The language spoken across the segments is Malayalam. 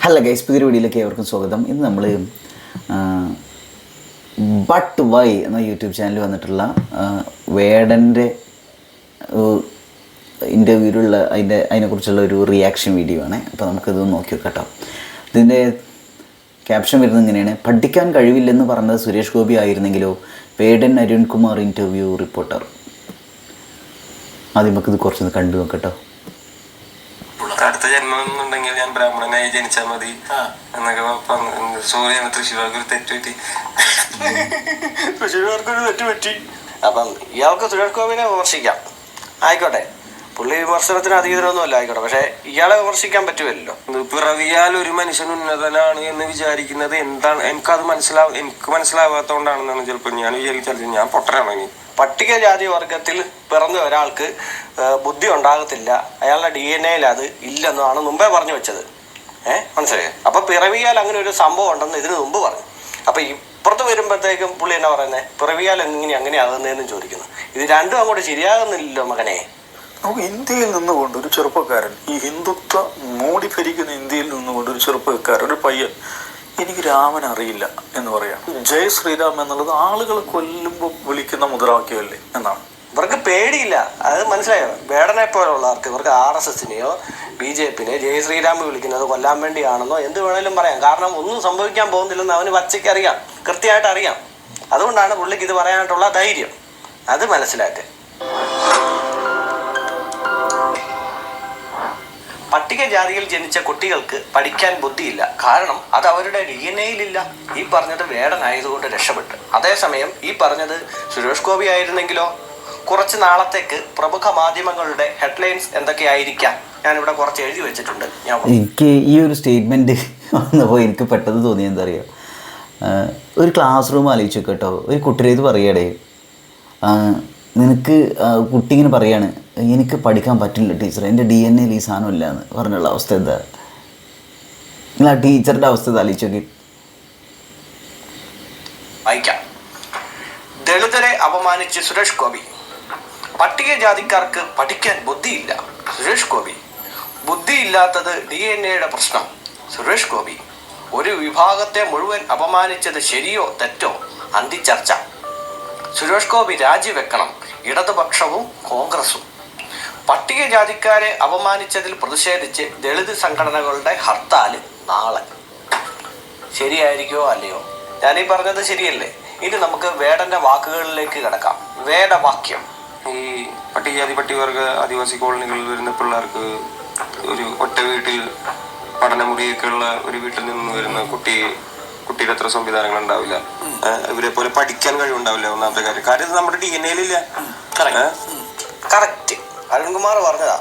ഹലോ ഗൈസ്, പുതിയൊരു വീഡിയോയിലേക്ക് ഏവർക്കും സ്വാഗതം. ഇന്ന് നമ്മൾ ബട്ട് വൈ എന്ന യൂട്യൂബ് ചാനലിൽ വന്നിട്ടുള്ള വേടൻ്റെ ഇൻ്റർവ്യൂവിലുള്ള അതിനെക്കുറിച്ചുള്ള ഒരു റിയാക്ഷൻ വീഡിയോ ആണ്. അപ്പോൾ നമുക്കിത് നോക്കി വെക്കാം. ഇതിൻ്റെ ക്യാപ്ഷൻ വരുന്നത് ഇങ്ങനെയാണ്: പഠിക്കാൻ കഴിവില്ലെന്ന് പറഞ്ഞത് സുരേഷ് ഗോപി ആയിരുന്നെങ്കിലോ, വേടൻ അരുൺകുമാർ ഇൻ്റർവ്യൂ റിപ്പോർട്ടർ. ആദ്യം നമുക്കിത് കുറച്ചൊന്ന് കണ്ടു നോക്കട്ടോ. അടുത്ത ജന്മം എന്നുണ്ടെങ്കിൽ ഞാൻ ബ്രാഹ്മണനായി ജനിച്ചാൽ മതി എന്നൊക്കെ സൂര്യ തൃശ്ശൂർക്ക് ഒരു തെറ്റുപറ്റി. തൃശ്ശൂർക്കൊരു തെറ്റുപറ്റി. അപ്പം ഇയാൾക്ക് സുരേഷ് ഗോപിനെ വിമർശിക്കാം, ആയിക്കോട്ടെ. പുള്ളി വിമർശനത്തിന് അതീതരൊന്നുമല്ല, ആയിക്കോട്ടെ. പക്ഷെ ഇയാളെ വിമർശിക്കാൻ പറ്റുമല്ലോ. പിറവിയാൽ ഒരു മനുഷ്യൻ ഉന്നതനാണ് എന്ന് വിചാരിക്കുന്നത് എന്താണ്, എനിക്ക് മനസ്സിലാവാത്തതുകൊണ്ടാണെന്നാണ് ചിലപ്പോൾ ഞാൻ വിചാരിച്ചത്. ഞാൻ പൊട്ടനാണോ? ഇനി പട്ടികജാതി വർഗത്തിൽ പിറന്ന ഒരാൾക്ക് ബുദ്ധി ഉണ്ടാകത്തില്ല, അയാളുടെ DNA അത് ഇല്ലെന്നാണ് മുമ്പേ പറഞ്ഞു വെച്ചത്. മനസ്സിലായോ? അപ്പൊ പിറവിയാൽ അങ്ങനെ ഒരു സംഭവം ഉണ്ടെന്ന് ഇതിനു മുമ്പ് പറഞ്ഞു. അപ്പൊ ഇപ്പുറത്ത് വരുമ്പോഴത്തേക്കും പുള്ളി എന്നാ പറയുന്നത്, പിറവിയാൽ അങ്ങനെ ആകുന്നതെന്നും ചോദിക്കുന്നു. ഇത് രണ്ടും അങ്ങോട്ട് ശരിയാകുന്നില്ലല്ലോ മകനെ. നമുക്ക് ഇന്ത്യയിൽ നിന്നുകൊണ്ട് ഒരു ചെറുപ്പക്കാരൻ, ഈ ഹിന്ദുത്വ മോടി ഭരിക്കുന്ന ഇന്ത്യയിൽ നിന്നുകൊണ്ട് ഒരു ചെറുപ്പക്കാരൻ, ഒരു പയ്യൻ, എനിക്ക് രാമൻ അറിയില്ല എന്ന് പറയാം. ജയ് ശ്രീരാം എന്നുള്ളത് ആളുകൾ കൊല്ലുമ്പോൾ വിളിക്കുന്ന മുദ്രാവാക്യമല്ലേ എന്നാണ്. ഇവർക്ക് പേടിയില്ല, അത് മനസ്സിലായോ? വേടനെ പോലുള്ളവർക്ക്, ഇവർക്ക് RSSനെയോ BJPനെയോ ജയ് ശ്രീരാം വിളിക്കുന്നത് കൊല്ലാൻ വേണ്ടിയാണെന്നോ എന്ത് വേണേലും പറയാം. കാരണം ഒന്നും സംഭവിക്കാൻ പോകുന്നില്ലെന്ന് അവന് പച്ചയ്ക്ക് അറിയാം, കൃത്യമായിട്ട് അറിയാം. അതുകൊണ്ടാണ് പുള്ളിക്ക് ഇത് പറയാനായിട്ടുള്ള ധൈര്യം. അത് മനസ്സിലാക്കുക. പട്ടികജാതിയിൽ ജനിച്ച കുട്ടികൾക്ക് പഠിക്കാൻ ബുദ്ധിയില്ല, കാരണം അത് അവരുടെ DNA-യിലില്ല. ഈ പറഞ്ഞത് വേടനായതുകൊണ്ട് രക്ഷപ്പെട്ടു. അതേസമയം ഈ പറഞ്ഞത് സുരേഷ് ഗോപി ആയിരുന്നെങ്കിലോ, കുറച്ച് നാളത്തേക്ക് പ്രമുഖ മാധ്യമങ്ങളുടെ ഹെഡ്ലൈൻസ് എന്തൊക്കെയായിരിക്കാം ഞാനിവിടെ കുറച്ച് എഴുതി വെച്ചിട്ടുണ്ട്. എനിക്ക് ഈ ഒരു സ്റ്റേറ്റ്മെൻറ്റ് വന്നപ്പോൾ എനിക്ക് പെട്ടെന്ന് തോന്നിയത് എന്താ അറിയുക, ഒരു ക്ലാസ് റൂം ആലോചിച്ചു കേട്ടോ. ഒരു കുട്ടിയുടെ പറയടേ, നിനക്ക് കുട്ടി ഇങ്ങനെ പറയാണ്, എനിക്ക് പഠിക്കാൻ പറ്റില്ല ടീച്ചർ, എൻ്റെ DNA-യിൽ ഈ സാധനം ഇല്ല എന്ന് പറഞ്ഞുള്ള അവസ്ഥ എന്താ? നിങ്ങൾ ആ ടീച്ചറിൻ്റെ അവസ്ഥ ആലോചിച്ച് നോക്കി. വായിക്കാം. ദളിതരെ അപമാനിച്ച് സുരേഷ് ഗോപി. പട്ടികജാതിക്കാർക്ക് പഠിക്കാൻ ബുദ്ധിയില്ല, സുരേഷ് ഗോപി. ബുദ്ധിയില്ലാത്തത് DNA-യുടെ പ്രശ്നം, സുരേഷ് ഗോപി. ഒരു വിഭാഗത്തെ മുഴുവൻ അപമാനിച്ചത് ശരിയോ തെറ്റോ? അന്തിച്ചർച്ച. സുരേഷ് ഗോപി രാജിവെക്കണം, ഇടതുപക്ഷവും കോൺഗ്രസും. പട്ടികജാതിക്കാരെ അപമാനിച്ചതിൽ പ്രതിഷേധിച്ച് ദളിത് സംഘടനകളുടെ ഹർത്താൽ നാളെ. ശരിയായിരിക്കുമോ അല്ലയോ? ഞാനീ പറഞ്ഞത് ശരിയല്ലേ? ഇനി നമുക്ക് വേടന്റെ വാക്കുകളിലേക്ക് കിടക്കാം. വേദവാക്യം. ഈ പട്ടികജാതി പട്ടികവർഗ ആദിവാസി കോളനികളിൽ വരുന്ന പിള്ളേർക്ക് ഒരു ഒറ്റ വീട്ടിൽ പഠനമുറിയൊക്കെ ഉള്ള ഒരു വീട്ടിൽ നിന്ന് വരുന്ന കുട്ടിയുടെ അത്ര സംവിധാനങ്ങൾ ഉണ്ടാവില്ല. ഇവരെ പോലെ പഠിക്കാൻ കഴിവുണ്ടാവില്ല. ഒന്നാമത്തെ കാര്യം ഇത് നമ്മുടെ DNA-യിലില്ല. കറക്റ്റ്. അരുൺകുമാർ പറഞ്ഞതാ.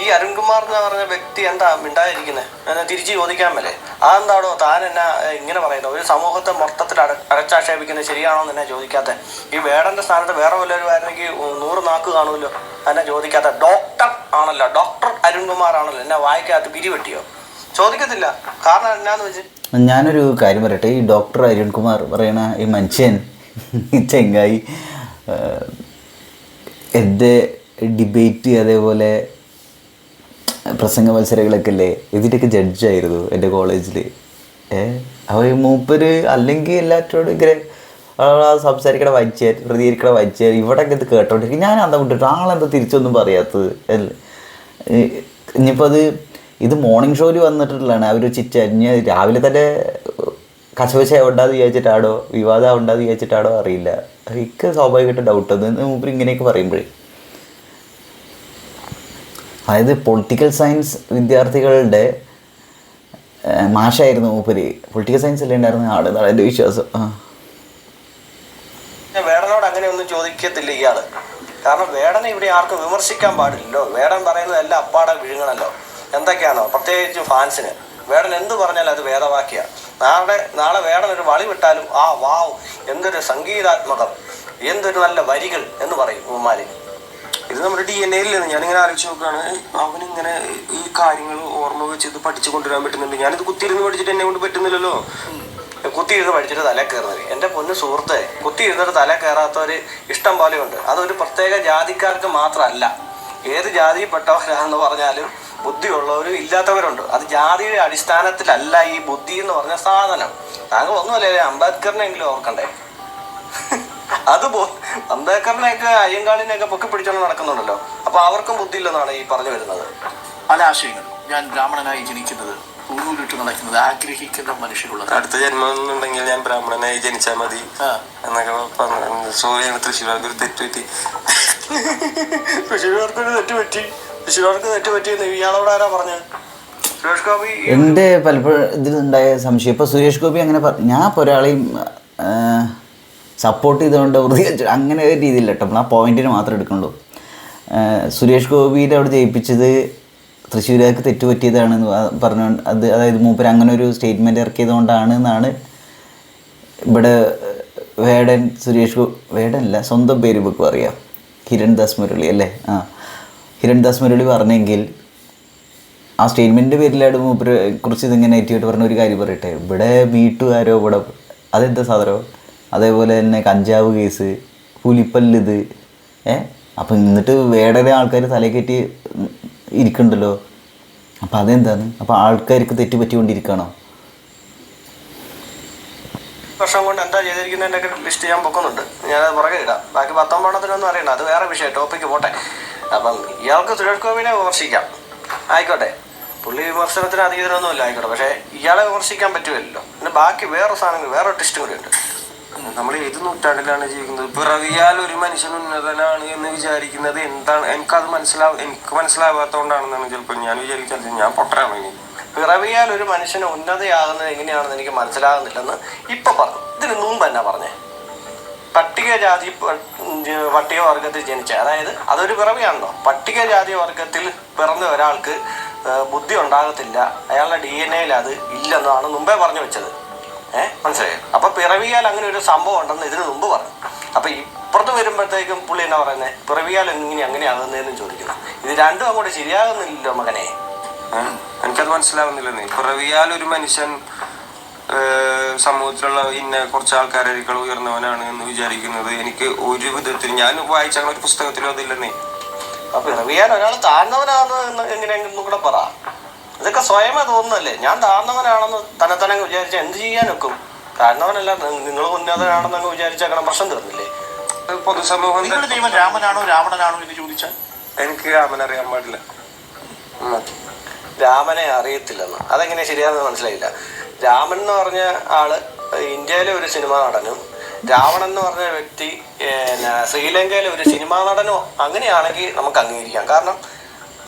ഈ അരുൺകുമാർ എന്ന് പറഞ്ഞ വ്യക്തി എന്താ മിണ്ടായിരിക്കുന്നത്? എന്നെ തിരിച്ച് ചോദിക്കാൻ മേലെ. അതെന്താണോ താൻ എന്നാ ഇങ്ങനെ പറയുന്നത്? ഒരു സമൂഹത്തെ മൊത്തത്തിൽ അടച്ചാക്ഷേപിക്കുന്നത് ശരിയാണോ എന്ന് എന്നെ ചോദിക്കാത്ത? ഈ വേടന്റെ സ്ഥാനത്ത് വേറെ വല്ലവരും ആയിരുന്നെങ്കിൽ 100 നാക്ക് കാണുമല്ലോ. എന്നെ ചോദിക്കാത്ത ഡോക്ടർ ആണല്ലോ, ഡോക്ടർ അരുൺകുമാർ ആണല്ലോ. എന്നെ വായിക്കാത്ത പിരിവെട്ടിയോ? ചോദിക്കത്തില്ല. കാരണം എന്നാന്ന് വെച്ച് ഞാനൊരു കാര്യം പറയട്ടെ. ഈ ഡോക്ടർ അരുൺകുമാർ പറയണ ഈ മനുഷ്യൻ, ഈ ചെങ്ങായി എൻ്റെ ഡിബേറ്റ് അതേപോലെ പ്രസംഗ മത്സരങ്ങളൊക്കെ അല്ലേ, ഇതിൻ്റെയൊക്കെ ജഡ്ജായിരുന്നു എൻ്റെ കോളേജിൽ. അപ്പോൾ ഈ മൂപ്പര് അല്ലെങ്കിൽ എല്ലാറ്റോടും ഇങ്ങനെ സംസാരിക്കണ വായിച്ചാൽ, പ്രതികരിക്കണ വായിച്ചാൽ, ഇവിടെ ഒക്കെ ഇത് കേട്ടോണ്ടിരിക്കും. ഞാൻ അന്താ വിട്ടിട്ട് ആളെന്താ തിരിച്ചൊന്നും പറയാത്തത് അല്ലേ? ഇനിയിപ്പോൾ ഇത് മോർണിംഗ് ഷോയിൽ വന്നിട്ടുള്ളതാണ്. അവർ ചിറ്റഞ്ഞ് രാവിലെ തന്നെ കശവശ ഉണ്ടാന്ന് വിചാരിച്ചിട്ടാണോ, വിവാദം ഉണ്ടാന്ന് വിചാരിച്ചിട്ടാണോ അറിയില്ല. എനിക്ക് സ്വാഭാവികമായിട്ട് ഡൗട്ട് അത് മൂപ്പര് ഇങ്ങനെയൊക്കെ പറയുമ്പോഴേ. അതായത് പൊളിറ്റിക്കൽ സയൻസ് വിദ്യാർത്ഥികളുടെ മാഷായിരുന്നു മൂപ്പര്. പൊളിറ്റിക്കൽ സയൻസ് അല്ലേ ഉണ്ടായിരുന്ന ആള് എന്നാണ് എൻ്റെ വിശ്വാസം. വേടനോട് അങ്ങനെ ഒന്നും ചോദിക്കത്തില്ല ഇയാള്. കാരണം വേടനെ ഇവിടെ ആർക്കും വിമർശിക്കാൻ പാടില്ലല്ലോ. വേടൻ പറയുന്നതെല്ലാം അപ്പാടെ വിഴുങ്ങണല്ലോ. എന്തൊക്കെയാണോ, പ്രത്യേകിച്ച് ഫാൻസിന് വേടൻ എന്ത് പറഞ്ഞാലും അത് വേദവാക്യ. നാളെ വേടൻ ഒരു വളി വിട്ടാലും ആ വാവ് എന്തൊരു സംഗീതാത്മകം, എന്തൊരു നല്ല വരികൾ എന്ന് പറയും ഉമ്മാരി. ഇത് നമ്മുടെ DNA-യിലെന്ന് ഞാനിങ്ങനെ ആലോചിച്ച് നോക്കുകയാണ്. അവനിങ്ങനെ ഈ കാര്യങ്ങൾ ഓർമ്മ വെച്ച് ഇത് പഠിച്ചു കൊണ്ടുവരാൻ പറ്റുന്നുണ്ട്. ഞാനിത് കുത്തിയിരുന്ന് പഠിച്ചിട്ട് എന്നെ കൊണ്ട് പറ്റുന്നില്ലല്ലോ. കുത്തിയിരുന്ന് പഠിച്ചിട്ട് തല കയറുന്നത് എൻ്റെ പൊന്നു സുഹൃത്തെ, കുത്തിയിരുന്നിട്ട് തല കയറാത്തവർ ഇഷ്ടം പോലെയുണ്ട്. അതൊരു പ്രത്യേക ജാതിക്കാർക്ക് മാത്രമല്ല, ഏത് ജാതിയിൽപ്പെട്ടവരാണെന്ന് പറഞ്ഞാലും ബുദ്ധിയുള്ളവരും ഇല്ലാത്തവരുണ്ട്. അത് ജാതിയുടെ അടിസ്ഥാനത്തിലല്ല ഈ ബുദ്ധി എന്ന് പറഞ്ഞ സാധനം. താങ്കൾ ഒന്നുമല്ലേ അംബേദ്കറിനെങ്കിലും ഓർക്കണ്ടേ? അത് അംബേദ്കറിനെയൊക്കെ അയ്യങ്കാളിനെയൊക്കെ പൊക്കി പിടിച്ചോണ്ട് നടക്കുന്നുണ്ടല്ലോ. അപ്പൊ അവർക്കും ബുദ്ധി ഇല്ലെന്നാണ് ഈ പറഞ്ഞു വരുന്നത്. പല ആശയങ്ങളും ഞാൻ ബ്രാഹ്മണനായി ജനിക്കുന്നത്, ഊരിട്ട് നടക്കുന്നത് ആഗ്രഹിക്കുന്ന മനുഷ്യരുള്ളത്. അടുത്ത ജന്മം എന്നുണ്ടെങ്കിൽ ഞാൻ ബ്രാഹ്മണനായി ജനിച്ചാൽ മതി എന്നൊക്കെ സോറിയാണ് തൃശ്ശൂർക്ക് ഒരു തെറ്റുപറ്റി. തൃശ്ശൂർക്കൊരു തെറ്റുപറ്റി, തൃശ്ശൂർക്ക് തെറ്റുപറ്റി എന്ന് ഇയാളോട് ആരാ പറഞ്ഞത്? സുരേഷ് ഗോപി എൻ്റെ പലപ്പോഴും ഇതിലുണ്ടായ സംശയം, ഇപ്പോൾ സുരേഷ് ഗോപി അങ്ങനെ ഞാൻ ഇപ്പോൾ ഒരാളെയും സപ്പോർട്ട് ചെയ്തുകൊണ്ട് അങ്ങനെ ഒരു രീതിയില്ല കേട്ടോ, നമ്മൾ ആ പോയിന്റിന് മാത്രം എടുക്കുള്ളൂ. സുരേഷ് ഗോപിയുടെ അവിടെ ജയിപ്പിച്ചത് തൃശ്ശൂരുകാർക്ക് തെറ്റുപറ്റിയതാണെന്ന് പറഞ്ഞു. അതായത് മൂപ്പര് അങ്ങനെ ഒരു സ്റ്റേറ്റ്മെൻറ്റ് ഇറക്കിയത് കൊണ്ടാണ് എന്നാണ് ഇവിടെ വേടൻ വേടനല്ല, സ്വന്തം പേര് ഇപ്പോൾ അറിയാം, ഹിരൺദാസ് മുരളി അല്ലേ, ഹിരൺദാസ് മുരളി പറഞ്ഞെങ്കിൽ ആ സ്റ്റേറ്റ്മെൻറ്റിൻ്റെ പേരിലാണ് മൂപ്പരെ കുറിച്ച് ഇതിങ്ങനെ നെഗറ്റീവായിട്ട് പറഞ്ഞ ഒരു കാര്യം പറയട്ടെ. ഇവിടെ വീട്ടുകാരോ ഇവിടെ അതെന്താ സാധനം, അതേപോലെ തന്നെ കഞ്ചാവ് കേസ്, പുലിപ്പല്ലിത് അപ്പം എന്നിട്ട് വേടനെ ആൾക്കാർ തലയിൽ കയറ്റി ഇരിക്കണ്ടല്ലോ. അപ്പം അതെന്താണ്? അപ്പം ആൾക്കാർക്ക് തെറ്റ് പറ്റിക്കൊണ്ടിരിക്കുകയാണോ? വർഷം കൊണ്ട് എന്താ ചെയ്തിരിക്കുന്നതിൻ്റെ ലിസ്റ്റ് ഞാൻ പൊക്കുന്നുണ്ട്, ഞാനത് പുറകെ ഇടാം. ബാക്കി 19 അറിയണ്ട, അത് വേറെ വിഷയം, ടോപ്പിക്ക് പോട്ടെ. അപ്പം ഇയാൾക്ക് സുരേഷ് ഗോപിനെ വിമർശിക്കാം, ആയിക്കോട്ടെ, പുള്ളി വിമർശനത്തിന് അതീതരൊന്നുമില്ല, ആയിക്കോട്ടെ. പക്ഷേ ഇയാളെ വിമർശിക്കാൻ പറ്റുമല്ലോ. പിന്നെ ബാക്കി വേറെ സാധനങ്ങൾ, വേറെ ടെസ്റ്റും കൂടി ഉണ്ട്. നമ്മൾ ഏത് നൂറ്റാണ്ടിലാണ് ജീവിക്കുന്നത്? പിറവിയാൽ ഒരു മനുഷ്യൻ ഉന്നതനാണ് എന്ന് വിചാരിക്കുന്നത് എന്താണ്? എനിക്ക് മനസ്സിലാവാത്തതുകൊണ്ടാണെന്നാണ് ചിലപ്പോൾ ഞാൻ വിചാരിക്കുന്നത്. ഞാൻ പൊട്ടരാണ്. ഇനി പിറവിയാൽ ഒരു മനുഷ്യന് ഉന്നതയാകുന്നത് എങ്ങനെയാണെന്ന് എനിക്ക് മനസ്സിലാകുന്നില്ലെന്ന് ഇപ്പൊ പറഞ്ഞു. ഇതിന് മുമ്പ് എന്നാ പറഞ്ഞേ? പട്ടികവർഗത്തിൽ ജനിച്ച, അതായത് അതൊരു പിറവിയാണല്ലോ. പട്ടികജാതി വർഗത്തിൽ പിറന്ന ഒരാൾക്ക് ബുദ്ധി ഉണ്ടാകത്തില്ല, അയാളുടെ DNA അത് ഇല്ലെന്നാണ് മുമ്പേ പറഞ്ഞു വെച്ചത്. മനസ്സിലായോ? അപ്പൊ പിറവിയാൽ അങ്ങനെ ഒരു സംഭവം ഉണ്ടെന്ന് ഇതിനു മുമ്പ് പറഞ്ഞു. അപ്പൊ ഇപ്പുറത്ത് വരുമ്പോഴത്തേക്കും പുള്ളി എന്നാ പറയുന്നത്, പിറവിയാൽ എങ്ങനെ അങ്ങനെയാകുന്നതെന്നും ചോദിക്കുന്നു. ഇത് രണ്ടും അങ്ങോട്ട് ശരിയാകുന്നില്ലല്ലോ മകനെ. എനിക്കത് മനസ്സിലാവുന്നില്ലെന്നേ. പിറവിയാൽ ഒരു മനുഷ്യൻ സമൂഹത്തിലുള്ള കുറച്ച് ആൾക്കാരേക്കാൾ ഉയർന്നവനാണ് എന്ന് വിചാരിക്കുന്നത് എനിക്ക് ഒരു വിധത്തിൽ, ഞാൻ വായിച്ച ഒരു പുസ്തകത്തിലും അതില്ലെന്നേ. അപ്പൊ പിറവിയാൽ ഒരാൾ താഴ്ന്നവനാണെന്ന് എങ്ങനെയെങ്കിലും കൂടെ പറ. ഇതൊക്കെ സ്വയമേ തോന്നുന്നല്ലേ. ഞാൻ താഴ്ന്നവനാണെന്ന് തന്നെ വിചാരിച്ച എന്ത് ചെയ്യാനൊക്കും? താഴ്ന്നവനല്ല, നിങ്ങൾ ഉന്നതനാണെന്നങ്ങ് വിചാരിച്ചേക്കണം, പ്രശ്നം തീർന്നില്ലേ? പൊതുസമൂഹം രാമനാണോ രാവണനാണോ എന്ന് ചോദിച്ചാൽ എനിക്ക് രാമനെ അറിയാൻ പാടില്ല. രാമനെ അറിയത്തില്ലെന്ന് അതെങ്ങനെ ശരിയാണെന്ന് മനസ്സിലായില്ല. രാമൻ എന്ന് പറഞ്ഞ ആള് ഇന്ത്യയിലെ ഒരു സിനിമാ നടനും രാവണൻ എന്ന് പറഞ്ഞ വ്യക്തി ശ്രീലങ്കയിലെ ഒരു സിനിമാ നടനോ അങ്ങനെയാണെങ്കിൽ നമുക്ക് അംഗീകരിക്കാം. കാരണം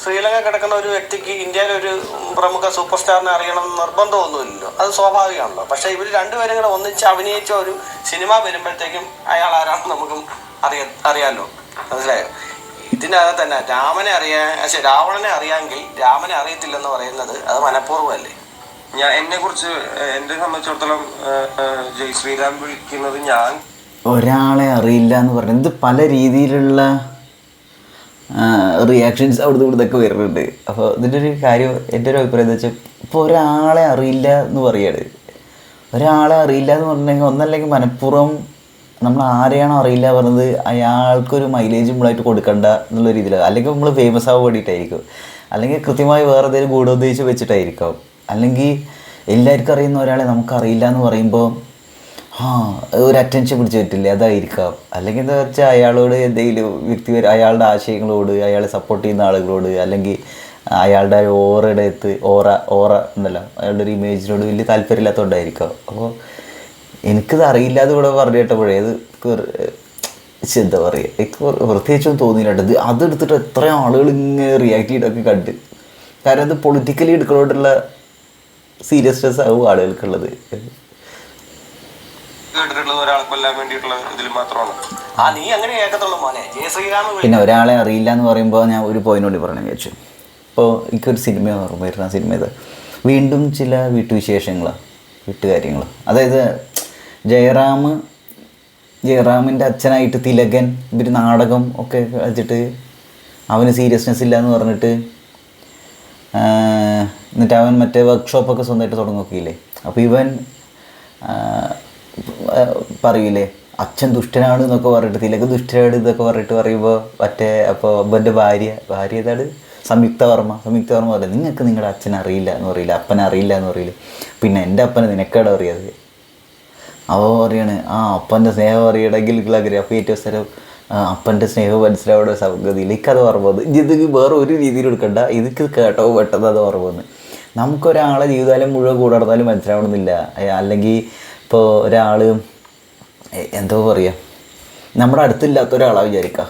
ശ്രീലങ്ക കിടക്കുന്ന ഒരു വ്യക്തിക്ക് ഇന്ത്യയിലെ ഒരു പ്രമുഖ സൂപ്പർ സ്റ്റാറിനെ അറിയണം എന്ന് നിർബന്ധമൊന്നുമില്ലല്ലോ, അത് സ്വാഭാവികമാണല്ലോ. പക്ഷെ ഇവർ രണ്ടുപേരും കൂടെ ഒന്നിച്ച് അഭിനയിച്ച ഒരു സിനിമ വരുമ്പോഴത്തേക്കും അയാൾ ആരാണെന്ന് നമുക്കും അറിയാമല്ലോ, മനസ്സിലായോ? ഇതിനകത്ത് തന്നെ രാവണനെ അറിയാമെങ്കിൽ രാമനെ അറിയത്തില്ലെന്ന് പറയുന്നത് അത് മനഃപൂർവ്വമല്ലേ? എന്നെ സംബന്ധിച്ചിടത്തോളം ജയ് ശ്രീരാം വിളിക്കുന്നത് ഞാൻ ഒരാളെ അറിയില്ല എന്ന് പറഞ്ഞത് പല രീതിയിലുള്ള റിയാക്ഷൻസ് അവിടുന്ന് ഇവിടുന്നൊക്കെ വരുന്നുണ്ട്. അപ്പോൾ ഇതിൻ്റെ ഒരു കാര്യം, എൻ്റെ ഒരു അഭിപ്രായം എന്താ വെച്ചാൽ, ഇപ്പോൾ ഒരാളെ അറിയില്ല എന്ന് പറയാണ്. ഒരാളെ അറിയില്ല എന്ന് പറഞ്ഞിട്ടുണ്ടെങ്കിൽ ഒന്നല്ലെങ്കിൽ മനഃപൂർവ്വം നമ്മൾ ആരെയാണോ അറിയില്ല പറഞ്ഞത് അയാൾക്കൊരു മൈലേജ് നമ്മളായിട്ട് കൊടുക്കണ്ട എന്നുള്ള രീതിയിലാണ്. അല്ലെങ്കിൽ നമ്മൾ ഫേമസ് ആവാൻ വേണ്ടിയിട്ടായിരിക്കും, അല്ലെങ്കിൽ കൃത്യമായി വേറെ എന്തെങ്കിലും ഗൂഢോദ്ദേശം വെച്ചിട്ടായിരിക്കാം, അല്ലെങ്കിൽ എല്ലാവർക്കും അറിയുന്ന ഒരാളെ നമുക്കറിയില്ല എന്ന് പറയുമ്പോൾ ഒരു അറ്റൻഷൻ പിടിച്ച് പറ്റില്ല, അതായിരിക്കാം. അല്ലെങ്കിൽ എന്താ വെച്ചാൽ അയാളോട് എന്തെങ്കിലും അയാളുടെ ആശയങ്ങളോട്, അയാളെ സപ്പോർട്ട് ചെയ്യുന്ന ആളുകളോട്, അല്ലെങ്കിൽ അയാളുടെ ഓറ ഉണ്ടല്ലോ, അയാളുടെ ഒരു ഇമേജിനോട് വലിയ താല്പര്യമില്ലാത്തതുകൊണ്ടായിരിക്കാം. അപ്പോൾ എനിക്കത് അറിയില്ലാതെ കൂടെ പറഞ്ഞു കേട്ടപ്പോഴേ അത് എന്താ പറയുക, എനിക്ക് പ്രത്യേകിച്ചൊന്നും തോന്നിയിട്ടുണ്ട്. അതെടുത്തിട്ട് എത്ര ആളുകൾ ഇങ്ങനെ റിയാക്ട് ചെയ്തൊക്കെ കണ്ട്. കാരണം അത് പൊളിറ്റിക്കലി എടുക്കുന്നതുകൊണ്ടുള്ള സീരിയസ്നെസ് ആവും ആളുകൾക്കുള്ളത്. കേട്ടിട്ടുള്ളത് ഒരാളെ കൊല്ലാൻ വേണ്ടിയിട്ടുള്ള ഇതിൽ മാത്രമാണ്. നീ അങ്ങനെ കേൾക്കത്തുള്ളൂ മോനെ. പിന്നെ ഒരാളെ അറിയില്ല എന്ന് പറയുമ്പോൾ ഞാൻ ഒരു പോയിന്റ് പറഞ്ഞു വിചാരിച്ചു. ഇപ്പോൾ എനിക്കൊരു സിനിമ ഓർമ്മ വരുന്ന സിനിമ ഇത് വീണ്ടും ചില വീട്ടുകാര്യങ്ങൾ. അതായത് ജയറാമിൻ്റെ അച്ഛനായിട്ട് തിലകൻ ഇവർ നാടകം ഒക്കെ കളിച്ചിട്ട് അവന് സീരിയസ്നെസ് ഇല്ല എന്ന് പറഞ്ഞിട്ട് എന്നിട്ട് അവൻ മറ്റേ വർക്ക്ഷോപ്പൊക്കെ സ്വന്തമായിട്ട് തുടങ്ങിയില്ലേ. അപ്പോൾ ഇവൻ പറയില്ലേ അച്ഛൻ ദുഷ്ടനാണ് എന്നൊക്കെ പറഞ്ഞിട്ട്, തിലകൻ ദുഷ്ടനാണ് എന്നൊക്കെ പറയുമ്പോൾ അപ്പോൾ അവൻ്റെ ഭാര്യ ഏതാണ് സംയുക്ത വർമ്മ പറയില്ല, നിങ്ങൾക്ക് നിങ്ങളുടെ അച്ഛനെ അറിയില്ല എന്ന് പറയില്ല, അപ്പനെ അറിയില്ല എന്ന് പറയില്ല, പിന്നെ എൻ്റെ അപ്പനെ നിനക്കേടെ അറിയാതെ. അവ പറയാണ് അപ്പൻ്റെ സ്നേഹം അറിയണമെങ്കിൽ അപ്പോൾ ഏറ്റവും സ്ഥലം അപ്പൻ്റെ സ്നേഹം മനസ്സിലാവുന്ന സംഗതിയിൽ എനിക്കത് ഓർമ്മ ഇത് വേറെ ഒരു രീതിയിൽ എടുക്കണ്ട, ഇതൊക്കെ കേട്ടോ പെട്ടെന്ന് അത് ഓർമ്മ വന്ന്. നമുക്കൊരാളെ ജീവിതകാലം മുഴുവൻ കൂടെ നടന്നാലും മനസ്സിലാവണമെന്നില്ല. അല്ലെങ്കിൽ ഇപ്പോൾ ഒരാൾ എന്തോ പറയുക, നമ്മുടെ അടുത്തില്ലാത്ത ഒരാളാണ് വിചാരിക്കുക,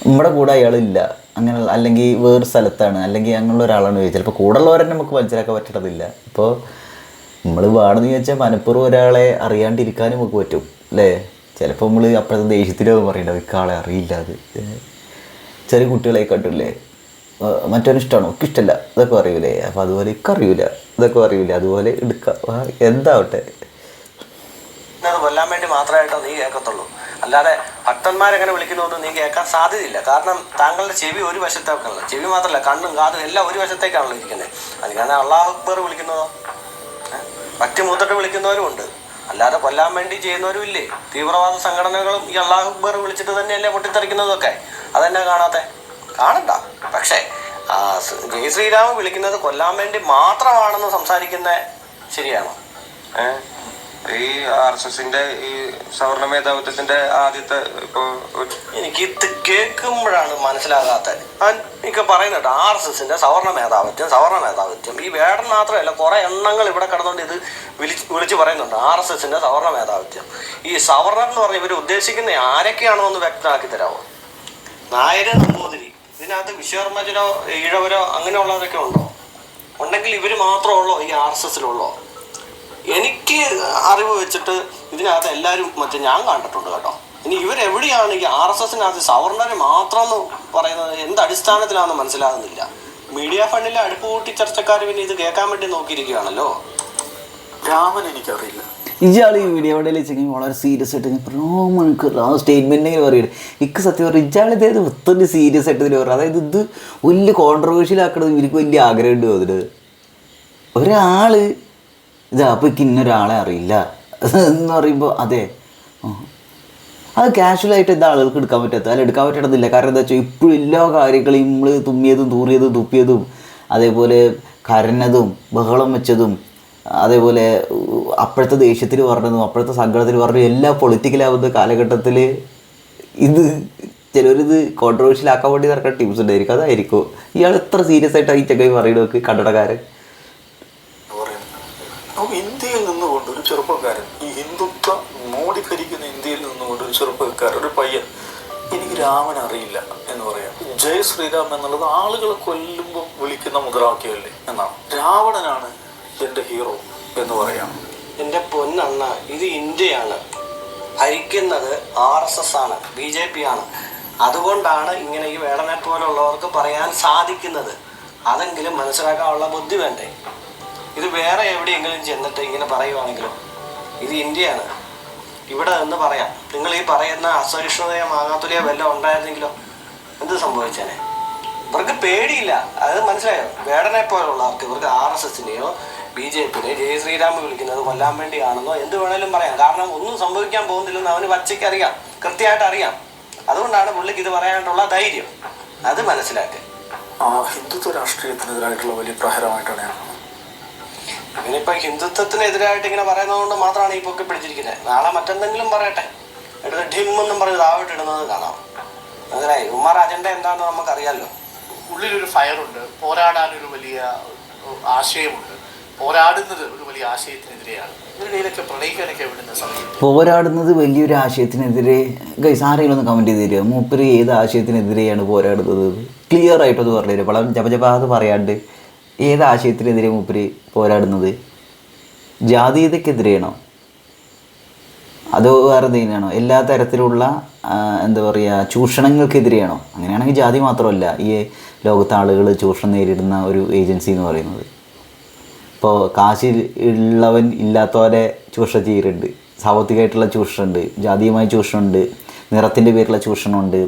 നമ്മുടെ കൂടെ അയാളില്ല, അങ്ങനെ അല്ലെങ്കിൽ വേറൊരു സ്ഥലത്താണ്, അല്ലെങ്കിൽ അങ്ങനെയുള്ള ഒരാളാണ് ചോദിച്ചാൽ ചിലപ്പോൾ കൂടെ ഉള്ളവരെന്നെ നമുക്ക് മനസ്സിലാക്കാൻ പറ്റണതില്ല. ഇപ്പോൾ നമ്മൾ വേണമെന്ന് ചോദിച്ചാൽ മനഃപൂർവ്വം ഒരാളെ അറിയാണ്ടിരിക്കാനും നമുക്ക് പറ്റും അല്ലേ. ചിലപ്പോൾ നമ്മൾ അപ്പോഴത്തെ ദേഷ്യത്തിലോ പറയണ്ടാവും ഇക്കാളെ അറിയില്ല. അത് ചെറിയ കുട്ടികളെ കണ്ടില്ലേ, മറ്റൊരു ഇഷ്ടമാണോ ഒക്കെ ഇഷ്ടമല്ല ഇതൊക്കെ അറിയൂലേ, അപ്പോൾ അതുപോലെ ഇക്കറിയൂല ഇതൊക്കെ അറിയൂല, അതുപോലെ എടുക്കുക എന്താവട്ടെ. അത് കൊല്ലാൻ വേണ്ടി മാത്രമായിട്ടോ നീ കേൾക്കത്തുള്ളൂ, അല്ലാതെ ഭക്തന്മാരെങ്ങനെ വിളിക്കുന്നതൊന്നും നീ കേൾക്കാൻ സാധ്യതയില്ല. കാരണം താങ്കളുടെ ചെവി ഒരു വശത്തേക്കാണല്ലോ, ചെവി മാത്രമല്ല കണ്ണും കാതും എല്ലാം ഒരു വശത്തേക്കാണല്ലോ ഇരിക്കുന്നത്. അതിനാണ് അള്ളാഹു അക്ബർ വിളിക്കുന്നതോ, ഭക്തി മൂത്തിട്ട് വിളിക്കുന്നവരും ഉണ്ട്, അല്ലാതെ കൊല്ലാൻ വേണ്ടി ചെയ്യുന്നവരും ഇല്ലേ. തീവ്രവാദ സംഘടനകളും ഈ അള്ളാഹു അക്ബർ വിളിച്ചിട്ട് തന്നെയല്ലേ പൊട്ടിത്തെറിക്കുന്നതൊക്കെ. അതെന്നെ കാണണ്ട. പക്ഷേ ജയ് ശ്രീരാമൻ വിളിക്കുന്നത് കൊല്ലാൻ വേണ്ടി മാത്രമാണെന്ന് സംസാരിക്കുന്നത് ശരിയാണോ? ഈ RSSന്റെ ഈ സവർണ മേധാവിത്വത്തിന്റെ ആദ്യത്തെ എനിക്ക് ഇത് കേൾക്കുമ്പോഴാണ് മനസ്സിലാകാത്തത്. എനിക്ക് പറയുന്നുണ്ട് RSSന്റെ സവർണ മേധാവിത്വം ഈ വേടൻ മാത്രമല്ല, കുറെ എണ്ണങ്ങൾ ഇവിടെ കിടന്നുകൊണ്ട് ഇത് വിളിച്ചു പറയുന്നുണ്ട് RSSന്റെ സവർണ മേധാവിത്വം. ഈ സവർണർ എന്ന് പറഞ്ഞ ഇവർ ഉദ്ദേശിക്കുന്ന ആരൊക്കെയാണോ എന്ന് വ്യക്തമാക്കി തരാമോ? നായര്, നമ്പൂതിരി, ഇതിനകത്ത് വിശ്വകർമ്മജനോ ഈഴവരോ അങ്ങനെയുള്ളവരൊക്കെ ഉണ്ടോ? ഉണ്ടെങ്കിൽ ഇവർ മാത്രമുള്ളോ ഈ RSSലുള്ളോ? എനിക്ക് അറിവ് വെച്ചിട്ട് ഇതിനകത്ത് എല്ലാവരും ഞാൻ കണ്ടിട്ടുണ്ട് കേട്ടോ. ഇനി ഇവരെവിടെയാണ് ഈ RSSനകത്ത് സവർണര് മാത്രം എന്ന് പറയുന്നത്? എന്ത് അടിസ്ഥാനത്തിലാണെന്ന് മനസ്സിലാകുന്നില്ല. മീഡിയ ഫണ്ടിലെ അടുപ്പ് കൂട്ടി ചർച്ചക്കാർ പിന്നെ ഇത് കേൾക്കാൻ വേണ്ടി നോക്കിയിരിക്കുകയാണല്ലോ. രാമൻ എനിക്കറിയില്ല. ഇയാൾ ഈ വീഡിയോ എവിടെ വെച്ചെങ്കിൽ വളരെ സീരിയസ് ആയിട്ട് മണിക്കൂർ ആ സ്റ്റേറ്റ്മെൻറ്റിങ്ങനെ പറയുന്നത് എനിക്ക് സത്യം പറയും ഇയാളിതേത് ഒത്തിരി സീരിയസ് ആയിട്ട് ഇതിൽ പറയുക. അതായത് ഇത് വലിയ കോൺട്രവേഴ്ഷ്യൽ ആക്കണത് എനിക്ക് വലിയ ആഗ്രഹമുണ്ട് അതിന്. ഒരാൾ അപ്പോൾ എനിക്ക് ഇന്നൊരാളെ അറിയില്ല എന്ന് പറയുമ്പോൾ അതെ അത് കാഷ്വലായിട്ട് എന്താ ആളുകൾക്ക് എടുക്കാൻ പറ്റാത്ത അല്ല എടുക്കാൻ പറ്റണമെന്നില്ല. കാരണം എന്താ വെച്ചാൽ ഇപ്പോഴും എല്ലാ കാര്യങ്ങളും നമ്മൾ തുമ്മിയതും തൂറിയതും തുപ്പിയതും അതേപോലെ കരഞ്ഞതും ബഹളം വെച്ചതും അതേപോലെ അപ്പോഴത്തെ ദേഷ്യത്തിൽ പറഞ്ഞതും അപ്പോഴത്തെ സങ്കടത്തിൽ പറഞ്ഞതും എല്ലാം പൊളിറ്റിക്കലാവുന്ന കാലഘട്ടത്തിൽ ഇത് ചിലവരിത് കോൺട്രവേഴ്ഷ്യൽ ആക്കാൻ വേണ്ടി നടക്കുന്ന ടീംസ് ഉണ്ടായിരിക്കും. അതായിരിക്കും ഇയാൾ എത്ര സീരിയസ് ആയിട്ടാണ് ഈ ചങ്ങായി പറയുന്നതൊക്കെ കന്നഡക്കാരൻ. ഇന്ത്യയിൽ നിന്നുകൊണ്ട് ഒരു ചെറുപ്പക്കാരൻ, ഈ ഹിന്ദുത്വ മോഡി ഭരിക്കുന്ന ഇന്ത്യയിൽ നിന്നുകൊണ്ട് ഒരു ചെറുപ്പക്കാരൻ, ഒരു പയ്യൻ എനിക്ക് രാമൻ അറിയില്ല എന്ന് പറയാം. ജയ് ശ്രീരാം എന്നുള്ളത് ആളുകളെ കൊല്ലുമ്പോൾ വിളിക്കുന്ന മുദ്രാവാക്യമല്ലേ എന്നാണ്. രാവണനാണ് എൻ്റെ ഹീറോ എന്ന് പറയാം. എൻ്റെ പൊന്നണ്ണ, ഇത് ഇന്ത്യയാണ്, ഭരിക്കുന്നത് RSS ആണ്, BJP ആണ്. അതുകൊണ്ടാണ് ഇങ്ങനെ ഈ വേടനെ പോലുള്ളവർക്ക് പറയാൻ സാധിക്കുന്നത്. അതെങ്കിലും മനസ്സിലാക്കാനുള്ള ബുദ്ധി വേണ്ടേ? ഇത് വേറെ എവിടെയെങ്കിലും ചെന്നിട്ട് ഇങ്ങനെ പറയുവാണെങ്കിലും ഇത് ഇന്ത്യയാണ്, ഇവിടെ നിന്ന് പറയാം. നിങ്ങൾ ഈ പറയുന്ന അസഹിഷ്ണുതയോ മാങ്ങാത്തുലിയോ വല്ലതും ഉണ്ടായിരുന്നെങ്കിലോ എന്ത് സംഭവിച്ചേനെ? ഇവർക്ക് പേടിയില്ല, അത് മനസ്സിലായോ? വേടനെ പോലുള്ളവർക്ക് ഇവർക്ക് RSSനെയോ BJPനെയോ ജയ് ശ്രീരാം വിളിക്കുന്നത് കൊല്ലാൻ വേണ്ടിയാണെന്നോ എന്ത് വേണേലും പറയാം. കാരണം ഒന്നും സംഭവിക്കാൻ പോകുന്നില്ലെന്ന് അവന് പച്ചയ്ക്ക് അറിയാം, കൃത്യമായിട്ട് അറിയാം. അതുകൊണ്ടാണ് പുള്ളിക്ക് ഇത് പറയാനുള്ള ധൈര്യം. അത് മനസ്സിലാക്കുക. ഹിന്ദുത്വ രാഷ്ട്രീയത്തിനെതിരായിട്ടുള്ള വലിയ പ്രഹരമായിട്ടാണ് ഞാൻ. ഇവനിപ്പോൾ ഹിന്ദുത്വത്തിനെതിരായിട്ട് ഇങ്ങനെ പറയുന്നത് കൊണ്ട് മാത്രമാണ് ഈ പൊക്കി പിടിച്ചിരിക്കുന്നത്. നാളെ മറ്റെന്തെങ്കിലും പറയട്ടെ, എടുത്ത് ഡിമ്മെന്നും പറഞ്ഞ് താഴോട്ട് ഇടുന്നത് കാണാം. അങ്ങനെ ഉമ്മാർ അജണ്ട എന്താണെന്ന് നമുക്കറിയാമല്ലോ. ഉള്ളിലൊരു ഫയറുണ്ട്, പോരാടാനൊരു വലിയ ആശയമുണ്ട്, പോരാടുന്നത് ഒരു വലിയ ആശയത്തിനെതിരെയാണ്. ഇതിനിടയിലൊക്കെ പ്രണയിക്കാനൊക്കെ വിടുന്ന സമയം പോരാടുന്നത് വലിയൊരു ആശയത്തിനെതിരെ ഗൈസ് ആരെങ്കിലും ഒന്ന് കമൻറ്റ് ചെയ്ത് തരിക. മൂപ്പര് ഏത് ആശയത്തിനെതിരെയാണ് പോരാടുന്നത്? ക്ലിയർ ആയിട്ടൊന്ന് പറഞ്ഞു തരിക. വളരെ ജപജപാത് പറയാണ്ട് ഏത് ആശയത്തിനെതിരെ മൂപ്പര് പോരാടുന്നത്? ജാതീയതയ്ക്കെതിരെയാണോ അതോ വേറെ എന്തെങ്കിലാണോ? എല്ലാ തരത്തിലുള്ള എന്താ പറയുക ചൂഷണങ്ങൾക്കെതിരെയാണോ? അങ്ങനെയാണെങ്കിൽ ജാതി മാത്രമല്ല ഈ ലോകത്തെ ആളുകൾ ചൂഷണം നേരിടുന്ന ഒരു ഏജൻസി എന്ന് പറയുന്നത്. ഇപ്പോൾ കാശിൽ ഉള്ളവൻ ഇല്ലാത്തവരെ ചൂഷണം ചെയ്യുന്നുണ്ട്, സാമ്പത്തികമായിട്ടുള്ള ചൂഷണമുണ്ട്, ജാതീയമായ ചൂഷണമുണ്ട്, നിറത്തിൻ്റെ പേരിലുള്ള ചൂഷണമുണ്ട്.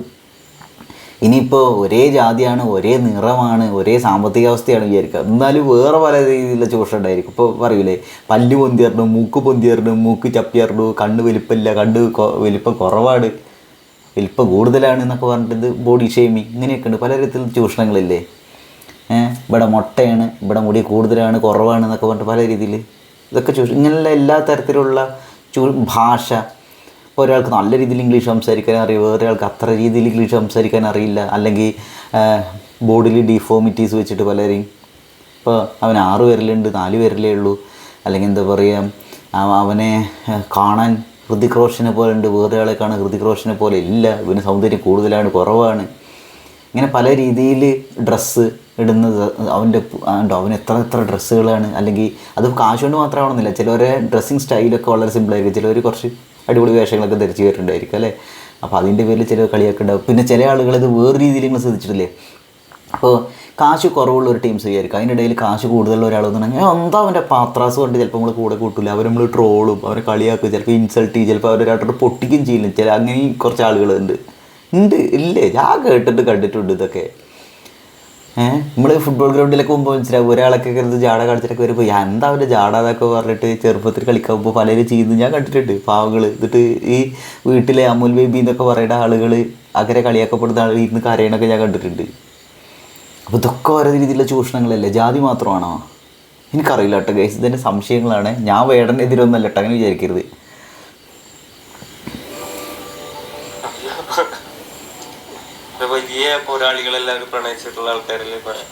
ഇനിയിപ്പോൾ ഒരേ ജാതിയാണ്, ഒരേ നിറമാണ്, ഒരേ സാമ്പത്തിക അവസ്ഥയാണ് വിചാരിക്കുക, എന്നാലും വേറെ പല രീതിയിലുള്ള ചൂഷണം ഉണ്ടായിരിക്കും. ഇപ്പോൾ പറയൂലേ പല്ല് പൊന്തിയറിഞ്ഞു, മൂക്ക് പൊന്തിയറിഞ്ഞു, മൂക്ക് ചപ്പിയറിഞ്ഞു, കണ്ണ് വലിപ്പമില്ല, കണ്ണ് വലിപ്പം കുറവാണ്. വലിപ്പം കൂടുതലാണ് എന്നൊക്കെ പറഞ്ഞിട്ട് ബോഡി ഷെയ്മിങ് ഇങ്ങനെയൊക്കെ ഉണ്ട്. പല തരത്തിലുള്ള ചൂഷണങ്ങളില്ലേ. ഇവിടെ മുട്ടയാണ്, ഇവിടെ മുടി കൂടുതലാണ്, കുറവാണ് എന്നൊക്കെ പറഞ്ഞിട്ട് പല രീതിയിൽ ഇതൊക്കെ ഇങ്ങനെയുള്ള എല്ലാ തരത്തിലുള്ള ഭാഷ. ഇപ്പോൾ ഒരാൾക്ക് നല്ല രീതിയിൽ ഇംഗ്ലീഷ് സംസാരിക്കാൻ അറിയും, വേറെ ആൾക്ക് അത്ര രീതിയിൽ ഇംഗ്ലീഷ് സംസാരിക്കാൻ അറിയില്ല. അല്ലെങ്കിൽ ബോഡിയിൽ ഡിഫോമിറ്റീസ് വെച്ചിട്ട് പലരെയും, ഇപ്പോൾ അവൻ 6 വിരലുണ്ട്, 4 വിരലേ ഉള്ളൂ. അല്ലെങ്കിൽ എന്താ പറയുക, അവനെ കാണാൻ ഹൃതിക് റോഷനെ പോലെ ഉണ്ട്, വേറെ ആളെ കാണാൻ ഹൃതിക് റോഷനെ പോലെ ഇല്ല, ഇവന് സൗന്ദര്യം കൂടുതലാണ്, കുറവാണ്. ഇങ്ങനെ പല രീതിയിൽ ഡ്രസ്സ് ഇടുന്നത് അവൻ എത്ര ഡ്രസ്സുകളാണ്. അല്ലെങ്കിൽ അത് കാശ് കൊണ്ട് മാത്രമാവണമെന്നില്ല. ചിലവരെ ഡ്രസ്സിങ് സ്റ്റൈലൊക്കെ വളരെ സിമ്പിളായിരിക്കും, ചിലവർ കുറച്ച് അടിപൊളി വേഷങ്ങളൊക്കെ ധരിച്ച് വരുന്നുണ്ടായിരിക്കും അല്ലേ. അപ്പോൾ അതിൻ്റെ പേരിൽ ചില കളിയൊക്കെ ഉണ്ടാവും. പിന്നെ ചില ആളുകളിത് വേറെ രീതിയിൽ നിങ്ങൾ ശ്രദ്ധിച്ചിട്ടില്ലേ, അപ്പോൾ കാശ് കുറവുള്ള ഒരു ടീംസ് വിചാരിക്കും, അതിൻ്റെ ഇടയിൽ കാശ് കൂടുതലുള്ള ഒരാളെന്നുണ്ടെങ്കിൽ എന്താ അവൻ്റെ പാത്രാസ് കൊണ്ട് ചിലപ്പോൾ നമ്മൾ കൂടെ കൂട്ടില്ല, അവർ നമ്മൾ ട്രോളും, അവരെ കളിയാക്കും, ചിലപ്പോൾ ഇൻസൾട്ട് ചെയ്യും, ചിലപ്പോൾ അവരൊരാട്ടോട് പൊട്ടിക്കും ചെയ്യില്ല. ചില അങ്ങനെയും കുറച്ച് ആളുകളുണ്ട്. ഇല്ലേ, ഞാൻ കണ്ടിട്ടുണ്ട് ഇതൊക്കെ. നമ്മൾ ഫുട്ബോൾ ഗ്രൗണ്ടിലൊക്കെ പോകുമ്പോൾ മനസ്സിലാവും, ഒരാളൊക്കെ കരുത് ജാട കാണിച്ചിട്ടൊക്കെ വരുമ്പോൾ എന്താ അവൻ്റെ ജാട എന്നൊക്കെ പറഞ്ഞിട്ട് ചെറുപ്പത്തിൽ കളിക്കുമ്പോൾ പലരും ചെയ്യുന്നത് ഞാൻ കണ്ടിട്ടുണ്ട്. പാവങ്ങൾ എന്നിട്ട് ഈ വീട്ടിലെ അമുൽ ബേബി എന്നൊക്കെ പറയുന്ന ആളുകൾ അങ്ങനെ കളിയാക്കപ്പെടുന്ന ആളുകൾ ഇരുന്ന് കരയണൊക്കെ ഞാൻ കണ്ടിട്ടുണ്ട്. അപ്പോൾ ഇതൊക്കെ ഓരോ രീതിയിലുള്ള ചൂഷണങ്ങളല്ലേ. ജാതി മാത്രമാണോ? എനിക്കറിയില്ല കേട്ടോ ഗൈസ്, ഇതിൻ്റെ സംശയങ്ങളാണ്. ഞാൻ വേടനെതിരൊന്നല്ല കേട്ടോ, അങ്ങനെ വിചാരിക്കരുത്. വലിയ പോരാളികളെല്ലാവരും പ്രണയിച്ചിട്ടുള്ള ആൾക്കാരല്ലേ പറയാം.